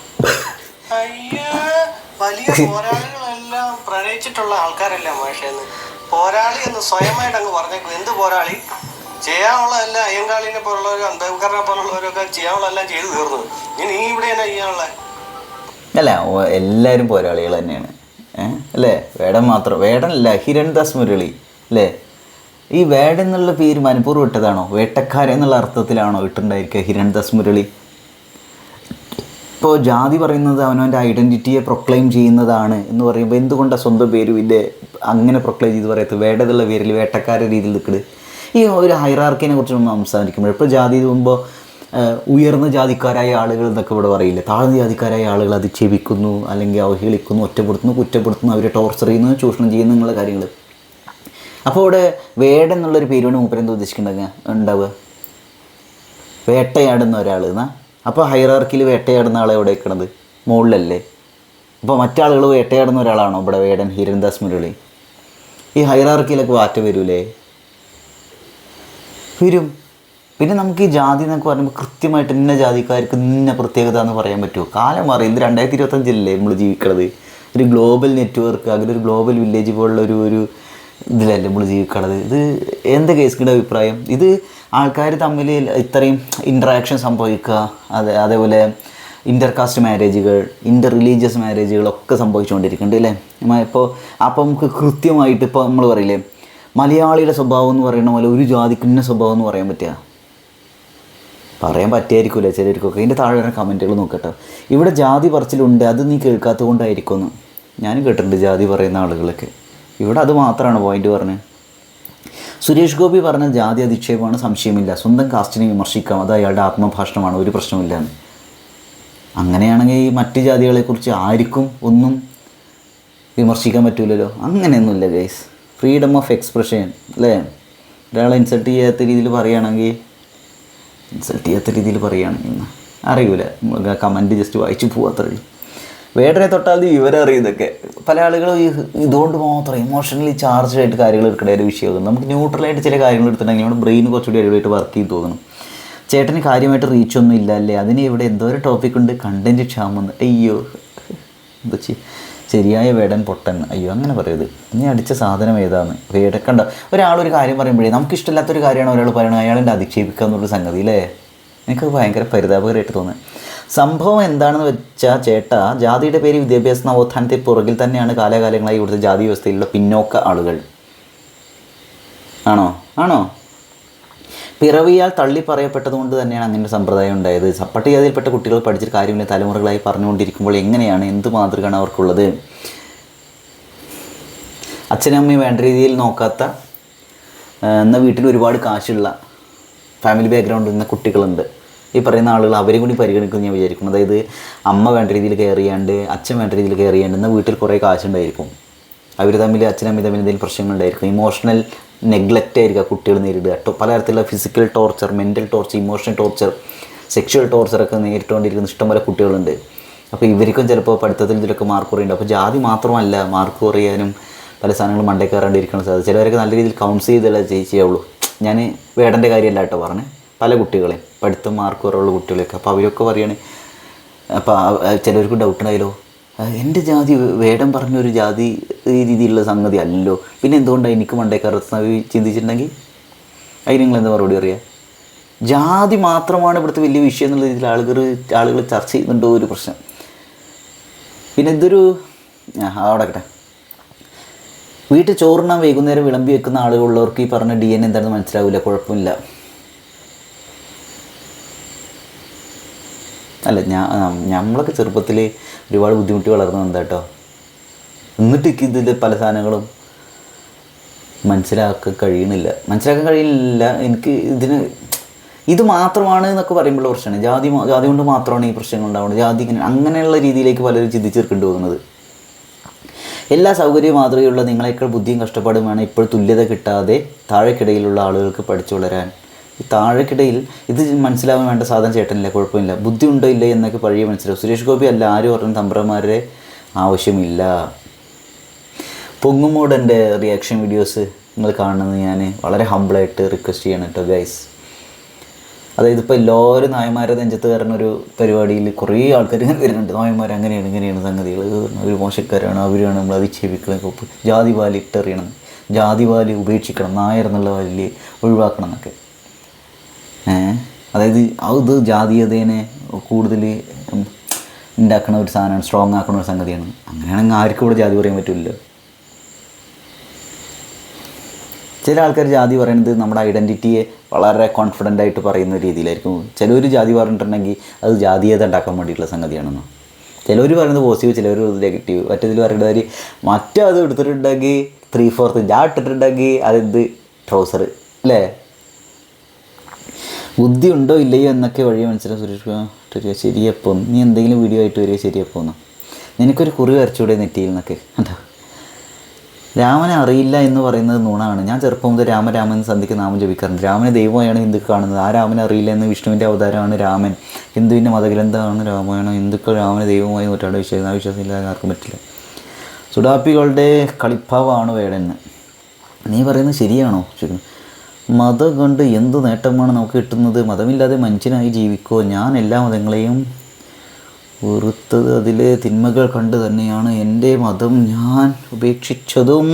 വലിയ പോരാളികളെല്ലാം പ്രണയിച്ചിട്ടുള്ള ആൾക്കാരല്ല മാഷേന്ന്. പോരാളി എന്ന് സ്വയമായിട്ട് അങ്ങ് പറഞ്ഞേക്കും. എന്ത് പോരാളി? ചെയ്യാനുള്ളതല്ല അയ്യങ്കാളിനെ പോലുള്ളവരും അന്തകരനെ പോലുള്ളവരൊക്കെ ചെയ്യാനുള്ളതെല്ലാം ചെയ്തു തീർന്നു. ഇനി നീ ഇവിടെ തന്നെ ചെയ്യാനുള്ള അല്ല, എല്ലാവരും പോരാളികൾ തന്നെയാണ് അല്ലേ. വേടൻ മാത്രം, വേടനല്ല, ഹിരൺദാസ് മുരളി അല്ലേ. ഈ വേടൻ എന്നുള്ള പേര് മനഃപൂർവ്വം ഇട്ടതാണോ, വേട്ടക്കാരൻ എന്നുള്ള അർത്ഥത്തിലാണോ ഇട്ടുണ്ടായിരിക്കുക ഹിരൺദാസ് മുരളി? ഇപ്പോൾ ജാതി പറയുന്നത് അവനവൻ്റെ ഐഡൻറ്റിറ്റിയെ പ്രൊക്ലെയിം ചെയ്യുന്നതാണ് എന്ന് പറയുമ്പോൾ എന്തുകൊണ്ടാണ് സ്വന്തം പേര് പിന്നെ അങ്ങനെ പ്രൊക്ലെയിം ചെയ്ത് പറയത്തത്? വേട എന്നുള്ള പേരിൽ വേട്ടക്കാര രീതിയിൽ നിൽക്കുന്നത്. ഈ ഒരു ഹൈറാർക്കിനെ കുറിച്ച് നമ്മൾ സംസാരിക്കുമ്പോൾ ഇപ്പോൾ ജാതി മുമ്പ് ഉയർന്ന ജാതിക്കാരായ ആളുകൾ എന്നൊക്കെ ഇവിടെ പറയില്ലേ, താഴ്ന്ന ജാതിക്കാരായ ആളുകൾ അധിക്ഷേപിക്കുന്നു, അല്ലെങ്കിൽ അവഹേളിക്കുന്നു, ഒറ്റപ്പെടുത്തുന്നു, കുറ്റപ്പെടുത്തുന്നു, അവരെ ടോർച്ചർ ചെയ്യുന്നു, ചൂഷണം ചെയ്യുന്നു എന്നുള്ള കാര്യങ്ങൾ. അപ്പോൾ ഇവിടെ വേടൻ എന്നുള്ളൊരു പേരോട് മൂപ്പരെന്ത് ഉദ്ദേശിക്കുന്നുണ്ടാവുക? വേട്ടയാടുന്ന ഒരാൾ എന്നാ. അപ്പോൾ ഹൈറാർക്കിയിൽ വേട്ടയാടുന്ന ആളെ എവിടെ വെക്കണത്? മുകളിലല്ലേ. അപ്പോൾ മറ്റാളുകൾ വേട്ടയാടുന്ന ഒരാളാണോ ഇവിടെ വേടൻ ഹിരൺദാസ് മുരളി? ഈ ഹൈറാർക്കിയിലൊക്കെ മാറ്റം വരൂലേ? വരും. പിന്നെ നമുക്ക് ഈ ജാതി എന്നൊക്കെ പറയുമ്പോൾ കൃത്യമായിട്ട് ഇന്ന ജാതിക്കാർക്ക് ഇന്ന പ്രത്യേകത എന്ന് പറയാൻ പറ്റുമോ? കാലം മാറി. ഇത് 2025 നമ്മൾ ജീവിക്കണത്. ഒരു ഗ്ലോബൽ നെറ്റ്വർക്ക്, അങ്ങനെ ഒരു ഗ്ലോബൽ വില്ലേജ് പോലുള്ള ഒരു ഇതിലല്ലേ നമ്മൾ ജീവിക്കണത്. ഇത് എന്താ കേസിൻ്റെ അഭിപ്രായം? ഇത് ആൾക്കാർ തമ്മിൽ ഇത്രയും ഇൻട്രാക്ഷൻ സംഭവിക്കുക, അതേപോലെ ഇൻ്റർകാസ്റ്റ് മാരേജുകൾ, ഇൻ്റർ റിലീജിയസ് മാരേജുകളൊക്കെ സംഭവിച്ചുകൊണ്ടിരിക്കുന്നുണ്ട് അല്ലേ. ഇപ്പോൾ അപ്പോൾ നമുക്ക് കൃത്യമായിട്ട് ഇപ്പോൾ നമ്മൾ പറയില്ലേ, മലയാളിയുടെ സ്വഭാവം എന്ന് പറയുന്ന പോലെ ഒരു ജാതിക്ക് ഇന്ന സ്വഭാവം എന്ന് പറയാൻ പറ്റുക? പറയാൻ പറ്റിയായിരിക്കില്ല ചിലർക്കൊക്കെ. ഇതിൻ്റെ താഴെ വരുന്ന കമൻറ്റുകൾ നോക്കട്ടെ. ഇവിടെ ജാതി പറച്ചിലുണ്ട്, അത് നീ കേൾക്കാത്തത് കൊണ്ടായിരിക്കുമെന്ന് ഞാനും കേട്ടിട്ടുണ്ട് ജാതി പറയുന്ന ആളുകളൊക്കെ. ഇവിടെ അത് മാത്രമാണ് പോയിന്റ് പറഞ്ഞത്. സുരേഷ് ഗോപി പറഞ്ഞ ജാതി അധിക്ഷേപമാണ്, സംശയമില്ല. സ്വന്തം കാസ്റ്റിനെ വിമർശിക്കാം, അത് അയാളുടെ ആത്മഭാഷണമാണ്, ഒരു പ്രശ്നമില്ല. അങ്ങനെയാണെങ്കിൽ മറ്റ് ജാതികളെക്കുറിച്ച് ആർക്കും ഒന്നും വിമർശിക്കാൻ പറ്റൂലല്ലോ. അങ്ങനെയൊന്നുമില്ല ഗൈസ്. ഫ്രീഡം ഓഫ് എക്സ്പ്രഷൻ അല്ലേ. ഒരാളെ ഇൻസൾട്ട് ചെയ്യാത്ത രീതിയിൽ പറയുകയാണെങ്കിൽ അറിയൂല, കമൻറ്റ് ജസ്റ്റ് വായിച്ചു പോകാത്തേ. വേടനെ തൊട്ടാൽ വിവരം അറിയുന്നതൊക്കെ പല ആളുകളും ഇതുകൊണ്ട് മാത്രം ഇമോഷണലി ചാർജ് ആയിട്ട് കാര്യങ്ങൾ എടുക്കേണ്ട ഒരു വിഷയമാകും. നമുക്ക് ന്യൂട്രലായിട്ട് ചില കാര്യങ്ങൾ എടുത്തിട്ടുണ്ടെങ്കിൽ നമ്മുടെ ബ്രെയിൻ കുറച്ചുകൂടി അടിപൊളിയായിട്ട് വർക്ക് ചെയ്ത് തോന്നണം. ചേട്ടന് കാര്യമായിട്ട് റീച്ചൊന്നും ഇല്ല അല്ലേ, അതിന് ഇവിടെ എന്തോ ഒരു ടോപ്പിക് ഉണ്ട്, കണ്ടൻറ്റ് ക്ഷാമെന്ന്. അയ്യോ എന്താ ശരിയായ വേടൻ പൊട്ടൻ. അയ്യോ അങ്ങനെ പറയരുത്. നീ അടിച്ച സാധനം ഏതാന്ന് വേടക്കണ്ട. ഒരാളൊരു കാര്യം പറയുമ്പോഴേ നമുക്കിഷ്ടമില്ലാത്തൊരു കാര്യമാണ് ഒരാൾ പറയണത്, അയാളെൻ്റെ അധിക്ഷേപിക്കുക എന്നുള്ളൊരു സംഗതി അല്ലേ. എനിക്ക് ഭയങ്കര പരിതാപകരമായിട്ട് തോന്നുന്നത്. സംഭവം എന്താണെന്ന് വെച്ചാൽ ചേട്ടാ, ജാതിയുടെ പേര് വിദ്യാഭ്യാസ നവോത്ഥാനത്തിൽ പുറകിൽ തന്നെയാണ് കാലാകാലങ്ങളായി ഇവിടുത്തെ ജാതി വ്യവസ്ഥയിലുള്ള പിന്നോക്ക ആളുകൾ. ആണോ പിറവിയാൽ തള്ളി പറയപ്പെട്ടതുകൊണ്ട് തന്നെയാണ് അങ്ങനെ ഒരു സമ്പ്രദായം ഉണ്ടായത്. പട്ടികജാതിയിൽപ്പെട്ട കുട്ടികൾ പഠിച്ചിട്ട് കാര്യമില്ല, തലമുറകളായി പറഞ്ഞുകൊണ്ടിരിക്കുമ്പോൾ എങ്ങനെയാണ്, എന്ത് മാതൃകയാണ് അവർക്കുള്ളത്? അച്ഛനും അമ്മയും വേണ്ട രീതിയിൽ നോക്കാത്ത, എന്നാൽ വീട്ടിൽ ഒരുപാട് കാശുള്ള ഫാമിലി ബാക്ക്ഗ്രൗണ്ടിൽ നിന്ന് കുട്ടികളുണ്ട്. ഈ പറയുന്ന ആളുകൾ അവരെയും കൂടി പരിഗണിക്കുമെന്ന് ഞാൻ വിചാരിക്കുന്നു. അതായത് അമ്മ വേണ്ട രീതിയിൽ കെയർ ചെയ്യാണ്ട്, അച്ഛൻ വേണ്ട രീതിയിൽ കെയർ ചെയ്യാണ്ട്, എന്നാൽ വീട്ടിൽ കുറേ കാശുണ്ടായിരിക്കും. അവർ തമ്മിൽ, അച്ഛനമ്മ തമ്മിൽ എന്തെങ്കിലും പ്രശ്നങ്ങളുണ്ടായിരിക്കും. ഇമോഷണൽ നെഗ്ലക്റ്റ് ആയിരിക്കുക കുട്ടികൾ നേരിടുക. പലതരത്തിലുള്ള physical torture, mental torture, emotional torture, sexual ടോർച്ചറൊക്കെ നേരിട്ടുകൊണ്ടിരിക്കുന്ന ഇഷ്ടംപോലെ കുട്ടികളുണ്ട്. അപ്പോൾ ഇവർക്കും ചിലപ്പോൾ പഠിത്തത്തിൽ ഇതിലൊക്കെ മാർക്ക് കുറയുണ്ട്. അപ്പോൾ ജാതി മാത്രമല്ല മാർക്ക് കുറയാനും പല സാധനങ്ങളും മണ്ടേ കയറാണ്ടിരിക്കണം സാധ്യത. ചിലവരൊക്കെ നല്ല രീതിയിൽ കൗൺസിൽ ചെയ്തല്ലേ ചെയ്യുള്ളൂ. ഞാൻ വേടൻ്റെ കാര്യമല്ല കേട്ടോ പറഞ്ഞത്, പല കുട്ടികളെയും പഠിത്തം മാർക്ക് കുറവുള്ള കുട്ടികളെയൊക്കെ. അപ്പോൾ അവരൊക്കെ പറയുകയാണ്, അപ്പോൾ ചിലവർക്ക് ഡൗട്ട് ഉണ്ടായല്ലോ, എൻ്റെ ജാതി വേടൻ പറഞ്ഞൊരു ജാതി ഈ രീതിയിലുള്ള സംഗതി അല്ലല്ലോ, പിന്നെ എന്തുകൊണ്ടാണ് എനിക്ക് മണ്ടേ കയറുന്ന ചിന്തിച്ചിട്ടുണ്ടെങ്കിൽ അതിന് നിങ്ങളെന്താ മറുപടി പറയുക? ജാതി മാത്രമാണ് ഇവിടുത്തെ വലിയ വിഷയം എന്നുള്ള രീതിയിൽ ആളുകൾ ചർച്ച ചെയ്യുന്നുണ്ടോ ഒരു പ്രശ്നം. പിന്നെ ഇതൊരു അവിടെ വീട്ടിൽ ചോറുണ്ണാൻ വൈകുന്നേരം വിളമ്പി വെക്കുന്ന ആളുകളുള്ളവർക്ക് ഈ പറഞ്ഞ DNA എന്താണെന്ന് മനസ്സിലാവില്ല, കുഴപ്പമില്ല. അല്ല, നമ്മളൊക്കെ ചെറുപ്പത്തിൽ ഒരുപാട് ബുദ്ധിമുട്ടി വളർന്നു വന്നതാ കേട്ടോ. എന്നിട്ട് ഇതിൽ പല സാധനങ്ങളും മനസ്സിലാക്കാൻ കഴിയുന്നില്ല. എനിക്ക് ഇത് മാത്രമാണ് എന്നൊക്കെ പറയുമ്പോഴുള്ള പ്രശ്നമാണ്. ജാതി കൊണ്ട് മാത്രമാണ് ഈ പ്രശ്നങ്ങൾ ഉണ്ടാവുന്നത്, ജാതി അങ്ങനെയുള്ള രീതിയിലേക്ക് പലരും ചിന്തിച്ചേർക്കേണ്ടി പോകുന്നത്. എല്ലാ സൗകര്യവും മാതൃകയുള്ള നിങ്ങളെക്കാൾ ബുദ്ധിയും കഷ്ടപ്പാടും വേണം ഇപ്പോൾ തുല്യത കിട്ടാതെ താഴെക്കിടയിലുള്ള ആളുകൾക്ക് പഠിച്ചു വളരാൻ. ഈ താഴെക്കിടയിൽ ഇത് മനസ്സിലാവാൻ വേണ്ട സാധനം ചേട്ടനില്ല, കുഴപ്പമില്ല, ബുദ്ധി ഉണ്ടോ ഇല്ല എന്നൊക്കെ പഴയ മനസ്സിലാവും. സുരേഷ് ഗോപി അല്ല ആരും പറഞ്ഞ തമ്പ്രന്മാരുടെ ആവശ്യമില്ല. പൊങ്ങുമോടൻ്റെ റിയാക്ഷൻ വീഡിയോസ് നിങ്ങൾ കാണുന്നത് ഞാൻ വളരെ ഹമ്പിളായിട്ട് റിക്വസ്റ്റ് ചെയ്യണം കേട്ടോ ഗൈസ്. അതായത് ഇപ്പോൾ എല്ലാവരും നായന്മാരെ നെഞ്ചത്ത് കയറുന്നൊരു പരിപാടിയിൽ കുറേ ആൾക്കാർ ഇങ്ങനെ വരുന്നുണ്ട്. നായന്മാർ ഇങ്ങനെയാണ് സംഗതികൾ, ഒരു മോശക്കാരാണ്, അവരാണ് നമ്മൾ അധിക്ഷേപിക്കണം, ജാതി വാല് ഇട്ടെറിയണം, ജാതി വാല് ഉപേക്ഷിക്കണം, നായർ എന്നുള്ള വാല് ഒഴിവാക്കണം എന്നൊക്കെ. അതായത് അത് ജാതീയതേനെ കൂടുതൽ ഉണ്ടാക്കണ ഒരു സാധനമാണ്, സ്ട്രോങ് ആക്കണ ഒരു സംഗതിയാണ്. അങ്ങനെയാണെങ്കിൽ ആർക്കും ഇവിടെ ജാതി പറയാൻ പറ്റില്ലല്ലോ. ചില ആൾക്കാർ ജാതി പറയുന്നത് നമ്മുടെ ഐഡൻറ്റിറ്റിയെ വളരെ കോൺഫിഡൻ്റ് ആയിട്ട് പറയുന്ന രീതിയിലായിരിക്കും. ചിലർ ജാതി പറഞ്ഞിട്ടുണ്ടെങ്കിൽ അത് ജാതീയത ഉണ്ടാക്കാൻ വേണ്ടിയിട്ടുള്ള സംഗതിയാണെന്നോ. ചിലവർ പറയുന്നത് പോസിറ്റീവ്, ചിലവർ നെഗറ്റീവ്. മറ്റേതിൽ പറയുന്നവർ അത് എടുത്തിട്ടുണ്ടെങ്കിൽ 3/4 ജാ ഇട്ടിട്ടുണ്ടെങ്കിൽ അതെന്ത് ട്രൗസർ അല്ലേ. ബുദ്ധി ഉണ്ടോ ഇല്ലയോ എന്നൊക്കെ വഴി മനസ്സിലാവും. സുരേഷ് ശരിയപ്പം നീ എന്തെങ്കിലും വീഡിയോ ആയിട്ട് വരിക ശരിയപ്പോൾ എന്ന് നിനക്കൊരു കുറി വരച്ചൂടെ നെറ്റിയിൽ നിന്നൊക്കെ എന്താ. രാമനെ അറിയില്ല എന്ന് പറയുന്നത് നുണാണ്. ഞാൻ ചെറുപ്പം മുതൽ രാമൻ സന്ധിക്ക് നാമം ജപിക്കാറുണ്ട്. രാമനെ ദൈവമായാണ് ഹിന്ദുക്കൾ കാണുന്നത്. ആ രാമനെ അറിയില്ല എന്ന് വിഷ്ണുവിൻ്റെ അവതാരമാണ് രാമൻ. ഹിന്ദുവിൻ്റെ മതഗ്രന്ഥമാണ് രാമായണം. ഹിന്ദുക്കൾ രാമനെ ദൈവമായി നൂറ്റാണ്ട് വിശ്വസിക്കുന്ന ആ വിശ്വാസം ഇല്ലാതെ ആർക്കും പറ്റില്ല. സുഡാപ്പികളുടെ കളിപ്പാവാണ് വേടന്. നീ പറയുന്നത് ശരിയാണോ? മതം കൊണ്ട് എന്ത് നേട്ടമാണ് നമുക്ക് കിട്ടുന്നത്? മതമില്ലാതെ മനുഷ്യനായി ജീവിക്കോ? ഞാൻ എല്ലാ മതങ്ങളെയും വെറുത്തത് അതിലെ തിന്മകൾ കണ്ട് തന്നെയാണ്. എൻ്റെ മതം ഞാൻ ഉപേക്ഷിച്ചതും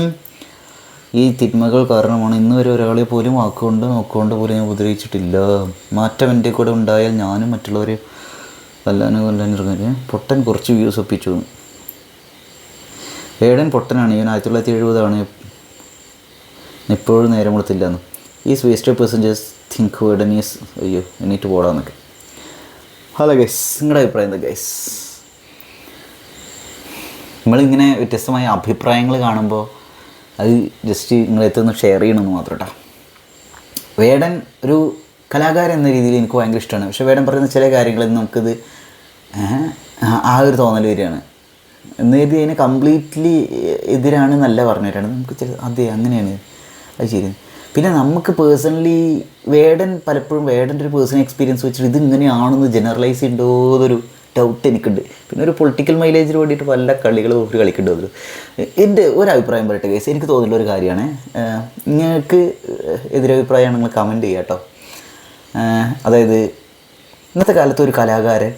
ഈ തിന്മകൾ കാരണമാണ്. ഇന്ന് വരെ ഒരാളെ പോലും നോക്കുകൊണ്ട് പോലും ഞാൻ ഉപദ്രവിച്ചിട്ടില്ല. മാറ്റം എൻ്റെ കൂടെ ഉണ്ടായാൽ ഞാനും മറ്റുള്ളവരെ കൊല്ലാനിറങ്ങി. പൊട്ടൻ കുറച്ച് വ്യൂസ് ഒപ്പിച്ചു. വേടൻ പൊട്ടനാണ്. ഇവൻ 1970 എപ്പോഴും നേരം കൊടുത്തില്ലെന്ന്. Is waste percentage think Vedan is അയ്യോ എണീറ്റ് പോടാന്നൊക്കെ. ഹലോ ഗൈസ്, നിങ്ങളുടെ അഭിപ്രായം എന്താ ഗൈസ്? നമ്മളിങ്ങനെ വ്യത്യസ്തമായ അഭിപ്രായങ്ങൾ കാണുമ്പോൾ അത് ജസ്റ്റ് നിങ്ങളെത്തുന്ന ഷെയർ ചെയ്യണമെന്ന് മാത്രം കേട്ടോ. വേടൻ ഒരു കലാകാരൻ എന്ന രീതിയിൽ എനിക്ക് ഭയങ്കര ഇഷ്ടമാണ്. പക്ഷേ വേടൻ പറയുന്ന ചില കാര്യങ്ങളിൽ നമുക്കിത് ആ ഒരു തോന്നൽ വരികയാണ്. എന്നുകരുതി അതിന് കംപ്ലീറ്റ്ലി എതിരാണ് നല്ല പറഞ്ഞു തരാണ് നമുക്ക്. അതെ അങ്ങനെയാണ്, അത് ശരി. പിന്നെ നമുക്ക് പേഴ്സണലി പലപ്പോഴും വേടൻ്റെ ഒരു പേഴ്സണൽ എക്സ്പീരിയൻസ് വെച്ചിട്ട് ഇത് ഇങ്ങനെയാണെന്ന് ജനറലൈസ് ചെയ്യണ്ടോ എന്നൊരു ഡൗട്ട് എനിക്കുണ്ട്. പിന്നെ ഒരു പൊളിറ്റിക്കൽ മൈലേജിന് വേണ്ടിയിട്ട് പല കളികളും ഒരു കളിക്കേണ്ടത്. എൻ്റെ ഒരഭിപ്രായം പറയട്ടെ കേസ്, എനിക്ക് തോന്നുന്ന ഒരു കാര്യമാണ്. നിങ്ങൾക്ക് എതിരഭിപ്രായമാണ് നിങ്ങൾ കമൻറ്റ് ചെയ്യുക കേട്ടോ. അതായത് ഇന്നത്തെ കാലത്ത് ഒരു കലാകാരൻ